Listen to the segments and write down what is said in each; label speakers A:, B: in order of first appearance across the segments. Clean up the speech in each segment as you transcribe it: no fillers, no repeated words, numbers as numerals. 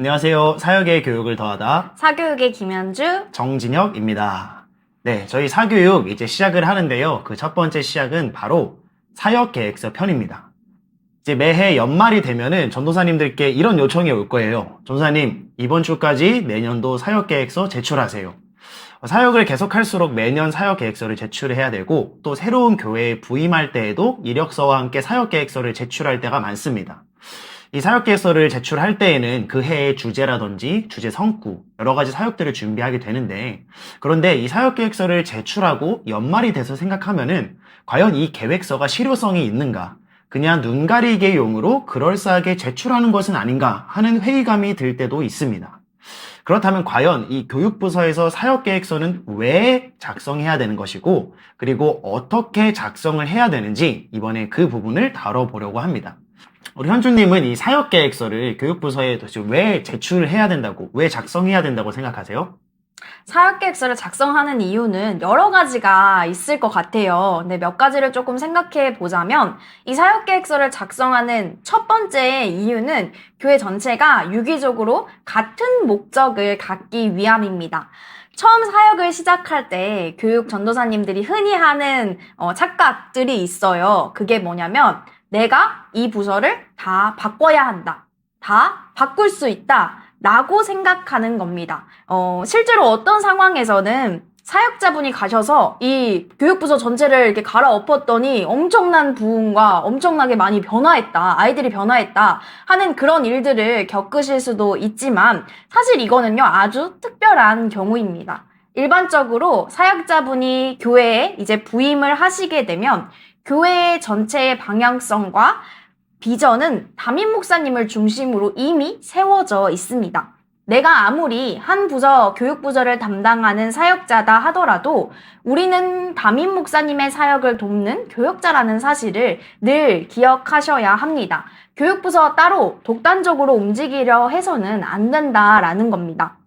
A: 안녕하세요. 사역의 교육을 더하다
B: 사교육의 김현주.
A: 정진혁입니다. 네, 저희 사교육 이제 시작을 하는데요. 그 첫 번째 시작은 바로 사역계획서 편입니다. 이제 매해 연말이 되면은 전도사님들께 이런 요청이 올 거예요. 전도사님, 이번 주까지 내년도 사역계획서 제출하세요. 사역을 계속할수록 매년 사역계획서를 제출해야 되고, 또 새로운 교회에 부임할 때에도 이력서와 함께 사역계획서를 제출할 때가 많습니다. 이 사역계획서를 제출할 때에는 그 해의 주제라든지 주제 성구, 여러 가지 사역들을 준비하게 되는데, 그런데 이 사역계획서를 제출하고 연말이 돼서 생각하면은 과연 이 계획서가 실효성이 있는가? 그냥 눈 가리개 용으로 그럴싸하게 제출하는 것은 아닌가 하는 회의감이 들 때도 있습니다. 그렇다면 과연 이 교육부서에서 사역계획서는 왜 작성해야 되는 것이고, 그리고 어떻게 작성을 해야 되는지 이번에 그 부분을 다뤄보려고 합니다. 우리 현주님은 이 사역계획서를 교육부서에 도대체 왜 제출을 해야 된다고, 왜 작성해야 된다고 생각하세요?
B: 사역계획서를 작성하는 이유는 여러 가지가 있을 것 같아요. 근데 몇 가지를 조금 생각해 보자면, 이 사역계획서를 작성하는 첫 번째 이유는 교회 전체가 유기적으로 같은 목적을 갖기 위함입니다. 처음 사역을 시작할 때 교육 전도사님들이 흔히 하는 착각들이 있어요. 그게 뭐냐면, 내가 이 부서를 다 바꿔야 한다. 다 바꿀 수 있다. 라고 생각하는 겁니다. 실제로 어떤 상황에서는 사역자분이 가셔서 이 교육부서 전체를 이렇게 갈아엎었더니 엄청난 부흥과 엄청나게 많이 변화했다, 아이들이 변화했다 하는 그런 일들을 겪으실 수도 있지만, 사실 이거는요, 아주 특별한 경우입니다. 일반적으로 사역자분이 교회에 이제 부임을 하시게 되면 교회 전체의 방향성과 비전은 담임 목사님을 중심으로 이미 세워져 있습니다. 내가 아무리 한 부서, 교육부서를 담당하는 사역자다 하더라도 우리는 담임 목사님의 사역을 돕는 교역자라는 사실을 늘 기억하셔야 합니다. 교육부서 따로 독단적으로 움직이려 해서는 안 된다라는 겁니다.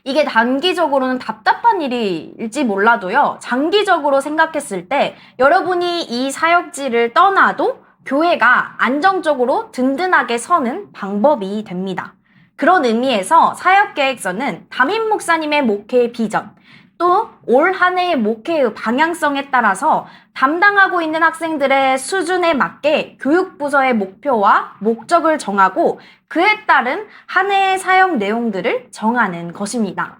B: 이게 단기적으로는 답답한 일일지 몰라도요, 장기적으로 생각했을 때 여러분이 이 사역지를 떠나도 교회가 안정적으로 든든하게 서는 방법이 됩니다. 그런 의미에서 사역계획서는 담임 목사님의 목회 비전, 또 올 한 해의 목회의 방향성에 따라서 담당하고 있는 학생들의 수준에 맞게 교육부서의 목표와 목적을 정하고 그에 따른 한 해의 사역 내용들을 정하는 것입니다.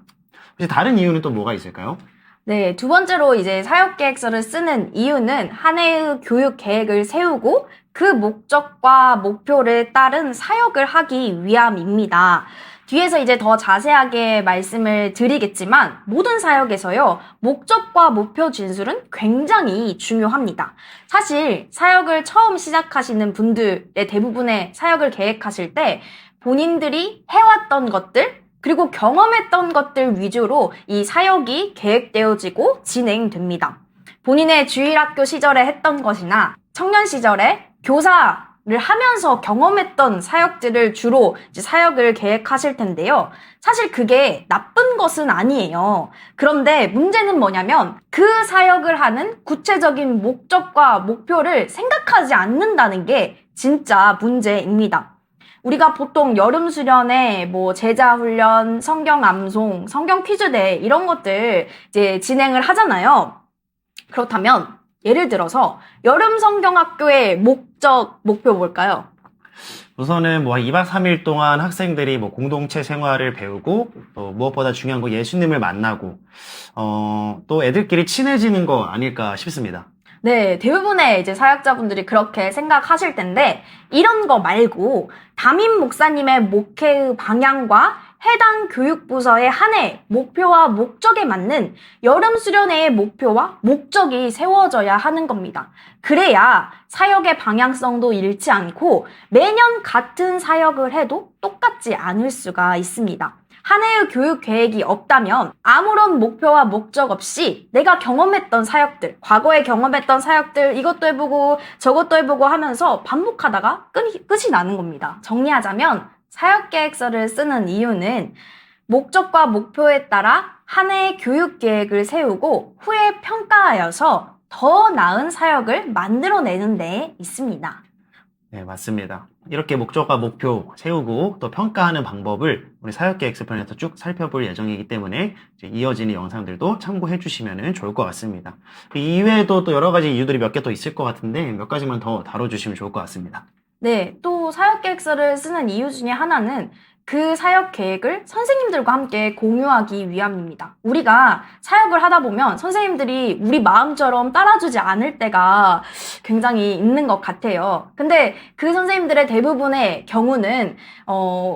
A: 혹시 다른 이유는 또 뭐가 있을까요?
B: 네, 두 번째로 이제 사역계획서를 쓰는 이유는 한 해의 교육 계획을 세우고 그 목적과 목표를 따른 사역을 하기 위함입니다. 뒤에서 이제 더 자세하게 말씀을 드리겠지만, 모든 사역에서요, 목적과 목표 진술은 굉장히 중요합니다. 사실 사역을 처음 시작하시는 분들의 대부분의 사역을 계획하실 때 본인들이 해왔던 것들, 그리고 경험했던 것들 위주로 이 사역이 계획되어지고 진행됩니다. 본인의 주일학교 시절에 했던 것이나 청년 시절에 교사를 하면서 경험했던 사역들을 주로 이제 사역을 계획하실 텐데요. 사실 그게 나쁜 것은 아니에요. 그런데 문제는 뭐냐면 그 사역을 하는 구체적인 목적과 목표를 생각하지 않는다는 게 진짜 문제입니다. 우리가 보통 여름 수련회, 제자 훈련, 성경 암송, 성경 퀴즈대 이런 것들 이제 진행을 하잖아요. 그렇다면 예를 들어서 여름 성경학교의 목표 뭘까요?
A: 우선은 2박 3일 동안 학생들이 공동체 생활을 배우고, 무엇보다 중요한 거 예수님을 만나고, 또 애들끼리 친해지는 거 아닐까 싶습니다.
B: 네, 대부분의 이제 사역자분들이 그렇게 생각하실 텐데, 이런 거 말고 담임 목사님의 목회의 방향과 해당 교육부서의 한 해 목표와 목적에 맞는 여름 수련회의 목표와 목적이 세워져야 하는 겁니다. 그래야 사역의 방향성도 잃지 않고 매년 같은 사역을 해도 똑같지 않을 수가 있습니다. 한 해의 교육 계획이 없다면 아무런 목표와 목적 없이 내가 경험했던 사역들, 과거에 경험했던 사역들 이것도 해보고 저것도 해보고 하면서 반복하다가 끝이 나는 겁니다. 정리하자면 사역계획서를 쓰는 이유는 목적과 목표에 따라 한 해의 교육 계획을 세우고 후에 평가하여서 더 나은 사역을 만들어내는 데 있습니다.
A: 네, 맞습니다. 이렇게 목적과 목표 세우고 또 평가하는 방법을 우리 사역계획서 편에서 쭉 살펴볼 예정이기 때문에 이제 이어지는 영상들도 참고해 주시면 좋을 것 같습니다. 이 이외에도 또 여러 가지 이유들이 몇 개 더 있을 것 같은데 몇 가지만 더 다뤄주시면 좋을 것 같습니다.
B: 네, 또 사역 계획서를 쓰는 이유 중에 하나는 그 사역 계획을 선생님들과 함께 공유하기 위함입니다. 우리가 사역을 하다 보면 선생님들이 우리 마음처럼 따라주지 않을 때가 굉장히 있는 것 같아요. 근데 그 선생님들의 대부분의 경우는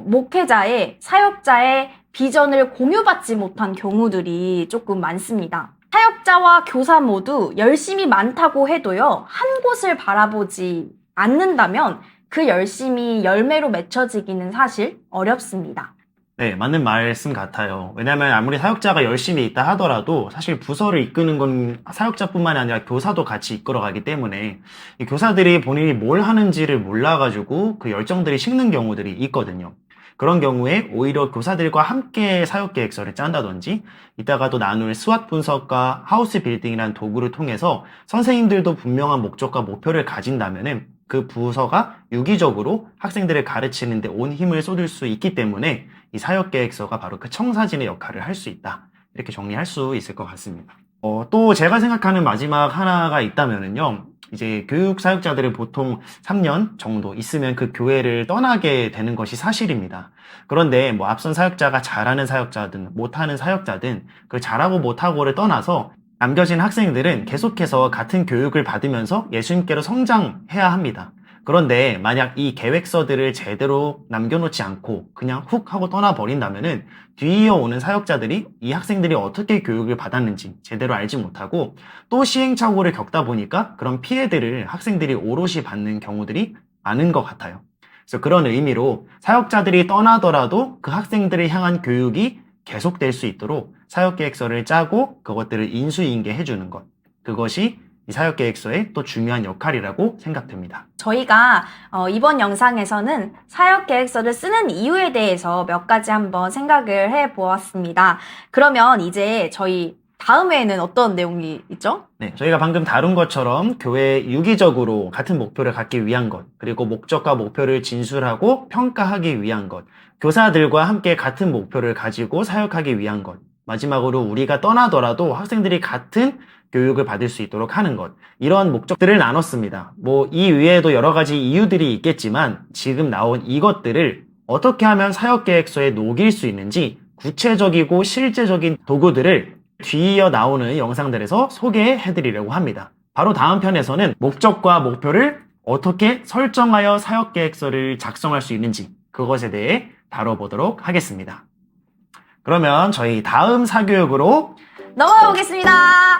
B: 목회자의, 사역자의 비전을 공유받지 못한 경우들이 조금 많습니다. 사역자와 교사 모두 열심히 많다고 해도요, 한 곳을 바라보지 않는다면 그 열심이 열매로 맺혀지기는 사실 어렵습니다.
A: 네, 맞는 말씀 같아요. 왜냐면 아무리 사역자가 열심히 있다 하더라도 사실 부서를 이끄는 건 사역자뿐만 아니라 교사도 같이 이끌어가기 때문에 이 교사들이 본인이 뭘 하는지를 몰라가지고 그 열정들이 식는 경우들이 있거든요. 그런 경우에 오히려 교사들과 함께 사역계획서를 짠다든지 이따가 또 나눌 스왓 분석과 하우스 빌딩이라는 도구를 통해서 선생님들도 분명한 목적과 목표를 가진다면은 그 부서가 유기적으로 학생들을 가르치는 데 온 힘을 쏟을 수 있기 때문에 이 사역계획서가 바로 그 청사진의 역할을 할 수 있다. 이렇게 정리할 수 있을 것 같습니다. 또 제가 생각하는 마지막 하나가 있다면은요. 이제 교육 사역자들은 보통 3년 정도 있으면 그 교회를 떠나게 되는 것이 사실입니다. 그런데 뭐 앞선 사역자가 잘하는 사역자든 못하는 사역자든 그 잘하고 못하고를 떠나서 남겨진 학생들은 계속해서 같은 교육을 받으면서 예수님께로 성장해야 합니다. 그런데 만약 이 계획서들을 제대로 남겨놓지 않고 그냥 훅 하고 떠나버린다면은 뒤이어 오는 사역자들이 이 학생들이 어떻게 교육을 받았는지 제대로 알지 못하고 또 시행착오를 겪다 보니까 그런 피해들을 학생들이 오롯이 받는 경우들이 많은 것 같아요. 그래서 그런 의미로 사역자들이 떠나더라도 그 학생들을 향한 교육이 계속될 수 있도록 사역계획서를 짜고 그것들을 인수인계해주는 것. 그것이 이 사역계획서의 또 중요한 역할이라고 생각됩니다.
B: 저희가 이번 영상에서는 사역계획서를 쓰는 이유에 대해서 몇 가지 한번 생각을 해보았습니다. 그러면 이제 저희 다음 회에는 어떤 내용이 있죠?
A: 네, 저희가 방금 다룬 것처럼 교회에 유기적으로 같은 목표를 갖기 위한 것, 그리고 목적과 목표를 진술하고 평가하기 위한 것, 교사들과 함께 같은 목표를 가지고 사역하기 위한 것, 마지막으로 우리가 떠나더라도 학생들이 같은 교육을 받을 수 있도록 하는 것, 이런 목적들을 나눴습니다. 뭐 이 외에도 여러 가지 이유들이 있겠지만 지금 나온 이것들을 어떻게 하면 사역계획서에 녹일 수 있는지 구체적이고 실제적인 도구들을 뒤이어 나오는 영상들에서 소개해드리려고 합니다. 바로 다음 편에서는 목적과 목표를 어떻게 설정하여 사역계획서를 작성할 수 있는지 그것에 대해 다뤄보도록 하겠습니다. 그러면 저희 다음 사교육으로
B: 넘어가 보겠습니다.